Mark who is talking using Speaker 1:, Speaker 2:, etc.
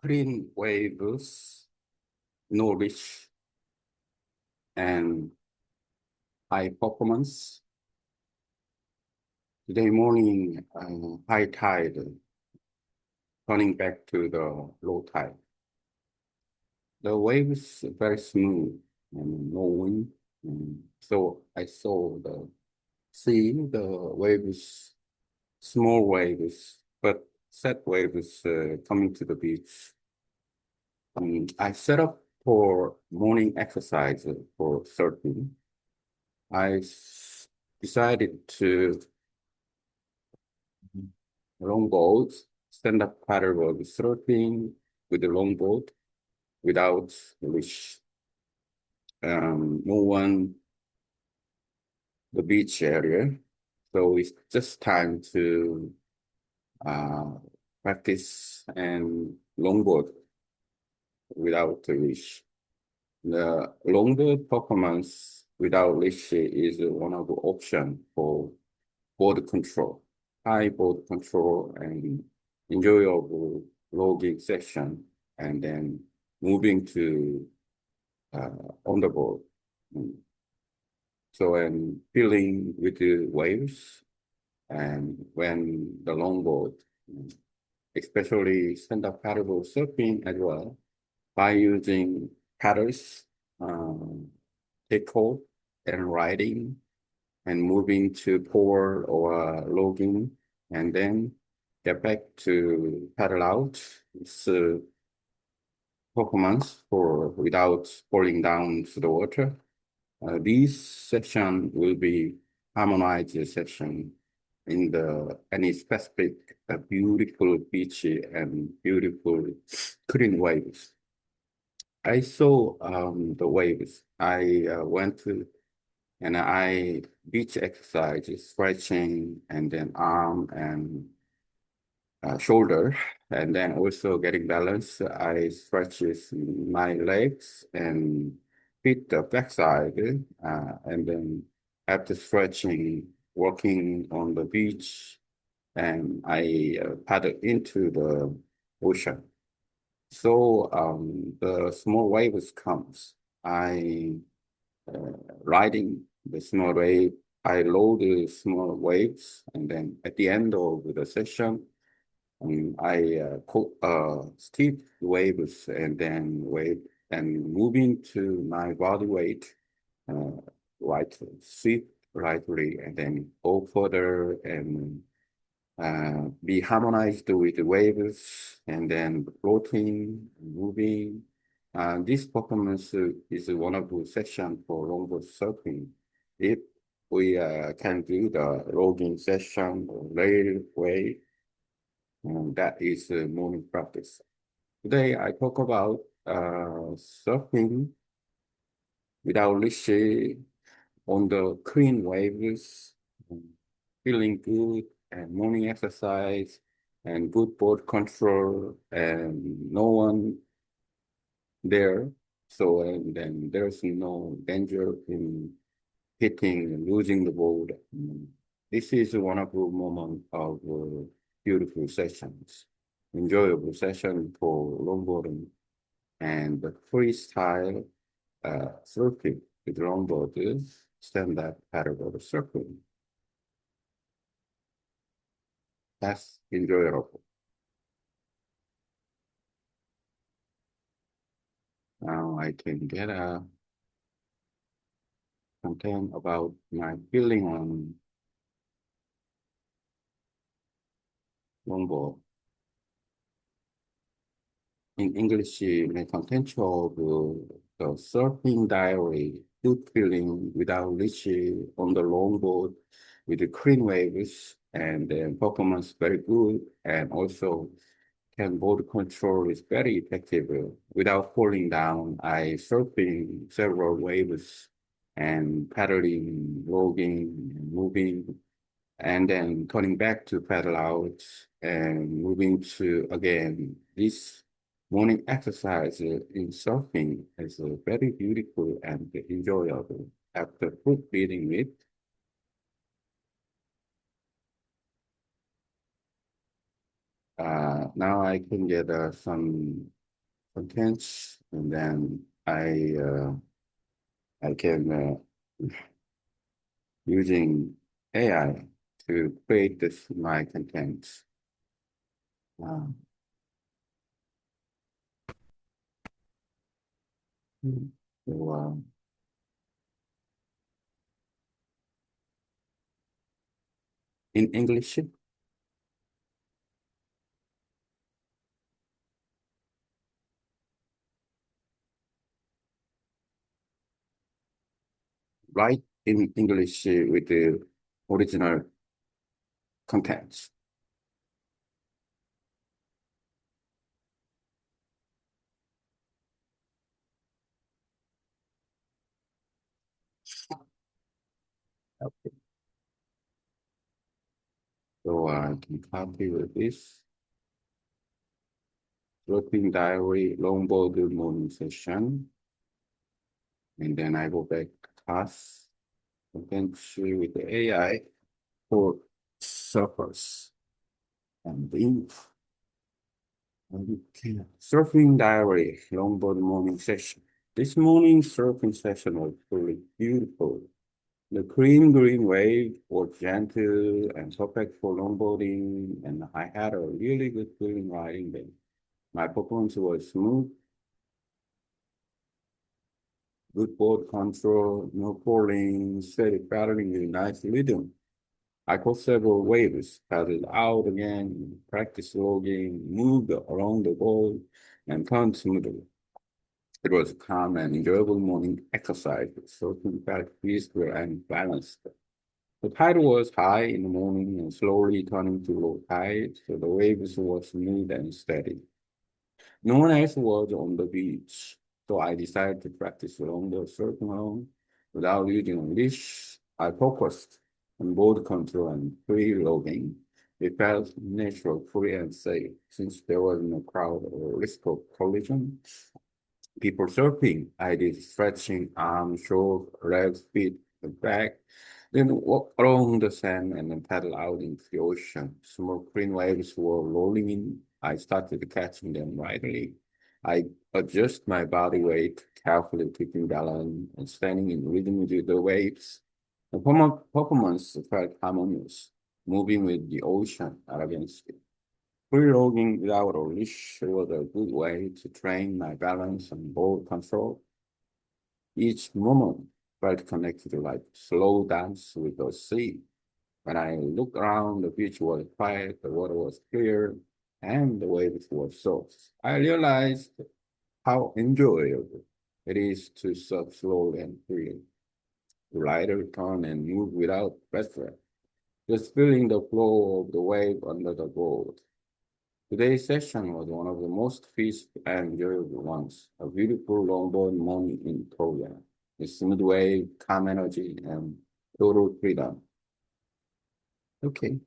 Speaker 1: clean waves, no leash, and high performance. Today morning, high tide, turning back to the low tide. The waves very smooth and no wind. So I saw the waves, small waves, but set waves coming to the beach. I set up for morning exercise for surfing. Decided to longboard, stand-up paddleboard surfing with the longboard without leash. No one the beach area, so it's just time to uh, practice and longboard without the leash. The longboard performance without leash is one of the options for board control, high board control, and enjoyable logging section, and then moving to on the board. So I'm feeling with the waves and when the longboard, especially stand-up paddleboard surfing as well, by using paddles, take hold and riding and moving to pole or logging, and then get back to paddle out. It's performance for without falling down to the water. This section will be harmonized section in the any specific beautiful beach and beautiful clean waves. I saw the waves. I went to and I beach exercise, stretching, and then arm and shoulder, and then also getting balance. I stretches my legs and hit the backside, and then after stretching, walking on the beach, and I paddle into the ocean. So the small waves comes. I riding the small wave. I load the small waves, and then at the end of the session, I steep waves and then wave and moving to my body weight, uh, right, sweep rightly, and then go further and be harmonized with the waves and then floating, moving. This performance is one of the sessions for longboard surfing. If we can do the logging session or railway, that is morning practice. Today I talk about surfing without leash on the clean waves, um, feeling good and morning exercise and good board control and no one there. So and then there's no danger in hitting and losing the board. This is one of the moments of beautiful sessions, enjoyable session for longboarding and the freestyle surfing with longboarders, stand-up paddleboard surfing. That's enjoyable. Now I can get a content about my feeling on longboard. In English, my content of the surfing diary, good feeling without leash on the longboard with the clean waves and the performance very good and also can board control is very effective without falling down. I surfing several waves and paddling, logging, and moving, and then turning back to paddle out and moving to again. This morning exercise in surfing is very beautiful and enjoyable. After food eating it, Now I can get some contents, and then I can using AI to create this my contents. Uh, so, in English, write in English with the original contents. Okay. So I can copy with this. Working diary, longboard morning session. And then I go back to class. Potentially with the AI for surfers. And then okay. Surfing diary, longboard morning session. This morning surfing session was really beautiful. The cream green wave was gentle and perfect for longboarding, and I had a really good feeling riding them. My performance was smooth, good board control, no falling, steady paddling with nice rhythm. I caught several waves, paddled out again, practiced logging, moved around the board, and turned smoothly. It was a calm and enjoyable morning exercise, so to felt peaceful and balanced. The tide was high in the morning and slowly turning to low tide, so the waves were smooth and steady. No one else was on the beach, so I decided to practice along the circle alone without using a leash. I focused on board control and free loading. It felt natural, free, and safe since there was no crowd or risk of collision. People surfing, I did stretching arms, shoulders, legs, feet, and back. Then walk along the sand and then paddle out into the ocean. Small green waves were rolling in. I started catching them rightly. I adjust my body weight, carefully keeping balance and standing in rhythm with the waves. The performance felt harmonious, moving with the ocean, not against it. Free-logging without a leash was a good way to train my balance and board control. Each moment felt connected like slow dance with the sea. When I looked around, the beach was quiet, the water was clear, and the waves were soft. I realized how enjoyable it is to surf slowly and freely, to lighter turn and move without pressure, just feeling the flow of the wave under the board. Today's session was one of the most peaceful and enjoyable ones. A beautiful longboard morning in Korea. A smooth wave, calm energy, and total freedom. Okay.